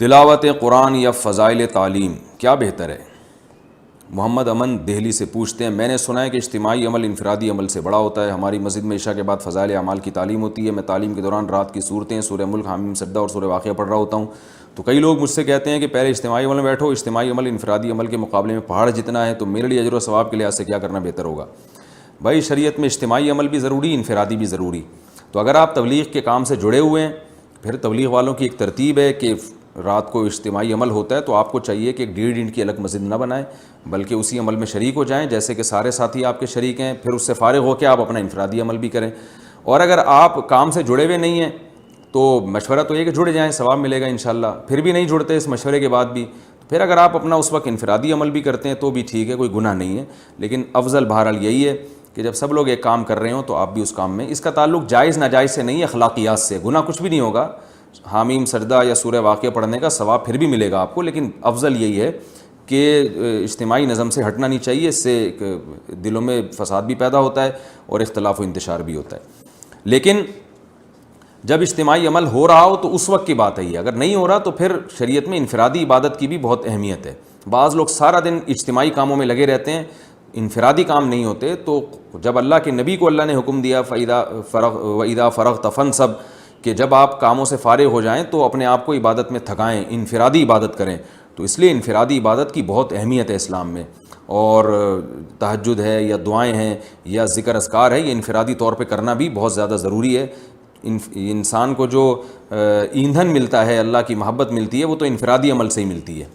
تلاوت قرآن یا فضائل تعلیم کیا بہتر ہے؟ محمد امن دہلی سے پوچھتے ہیں، میں نے سنا ہے کہ اجتماعی عمل انفرادی عمل سے بڑا ہوتا ہے۔ ہماری مسجد میں عشاء کے بعد فضائل اعمال کی تعلیم ہوتی ہے۔ میں تعلیم کے دوران رات کی صورتیں سورہ ملک، حامیم سجدہ اور سورہ واقعہ پڑھ رہا ہوتا ہوں، تو کئی لوگ مجھ سے کہتے ہیں کہ پہلے اجتماعی عمل میں بیٹھو، اجتماعی عمل انفرادی عمل کے مقابلے میں پہاڑ جتنا ہے، تو میرے لیے اجر و ثواب کے لحاظ سے کیا کرنا بہتر ہوگا؟ بھائی شریعت میں اجتماعی عمل بھی ضروری، انفرادی بھی ضروری۔ تو اگر آپ تبلیغ کے کام سے جڑے ہوئے ہیں، پھر تبلیغ والوں کی ایک ترتیب ہے کہ رات کو اجتماعی عمل ہوتا ہے تو آپ کو چاہیے کہ ایک 1.5 انچ کی الگ مسجد نہ بنائیں، بلکہ اسی عمل میں شریک ہو جائیں جیسے کہ سارے ساتھی آپ کے شریک ہیں، پھر اس سے فارغ ہو کے آپ اپنا انفرادی عمل بھی کریں۔ اور اگر آپ کام سے جڑے ہوئے نہیں ہیں تو مشورہ تو یہ کہ جڑ جائیں، ثواب ملے گا انشاءاللہ۔ پھر بھی نہیں جڑتے اس مشورے کے بعد بھی، پھر اگر آپ اپنا اس وقت انفرادی عمل بھی کرتے ہیں تو بھی ٹھیک ہے، کوئی گناہ نہیں ہے، لیکن افضل بہرحال یہی ہے کہ جب سب لوگ ایک کام کر رہے ہوں تو آپ بھی اس کام میں۔ اس کا تعلق جائز ناجائز سے نہیں ہے، اخلاقیات سے۔ گناہ کچھ بھی نہیں ہوگا، حامیم سجدہ یا سورہ واقعہ پڑھنے کا ثواب پھر بھی ملے گا آپ کو، لیکن افضل یہی ہے کہ اجتماعی نظم سے ہٹنا نہیں چاہیے، اس سے دلوں میں فساد بھی پیدا ہوتا ہے اور اختلاف و انتشار بھی ہوتا ہے۔ لیکن جب اجتماعی عمل ہو رہا ہو تو اس وقت کی بات ہے یہ، اگر نہیں ہو رہا تو پھر شریعت میں انفرادی عبادت کی بھی بہت اہمیت ہے۔ بعض لوگ سارا دن اجتماعی کاموں میں لگے رہتے ہیں، انفرادی کام نہیں ہوتے، تو جب اللہ کے نبی کو اللہ نے حکم دیا وَإِذَا فَرَغْتَ فَانْصَبْ، کہ جب آپ کاموں سے فارغ ہو جائیں تو اپنے آپ کو عبادت میں تھکائیں، انفرادی عبادت کریں، تو اس لیے انفرادی عبادت کی بہت اہمیت ہے اسلام میں۔ اور تہجد ہے یا دعائیں ہیں یا ذکر اذکار ہے، یہ انفرادی طور پہ کرنا بھی بہت زیادہ ضروری ہے۔ انسان کو جو ایندھن ملتا ہے، اللہ کی محبت ملتی ہے، وہ تو انفرادی عمل سے ہی ملتی ہے۔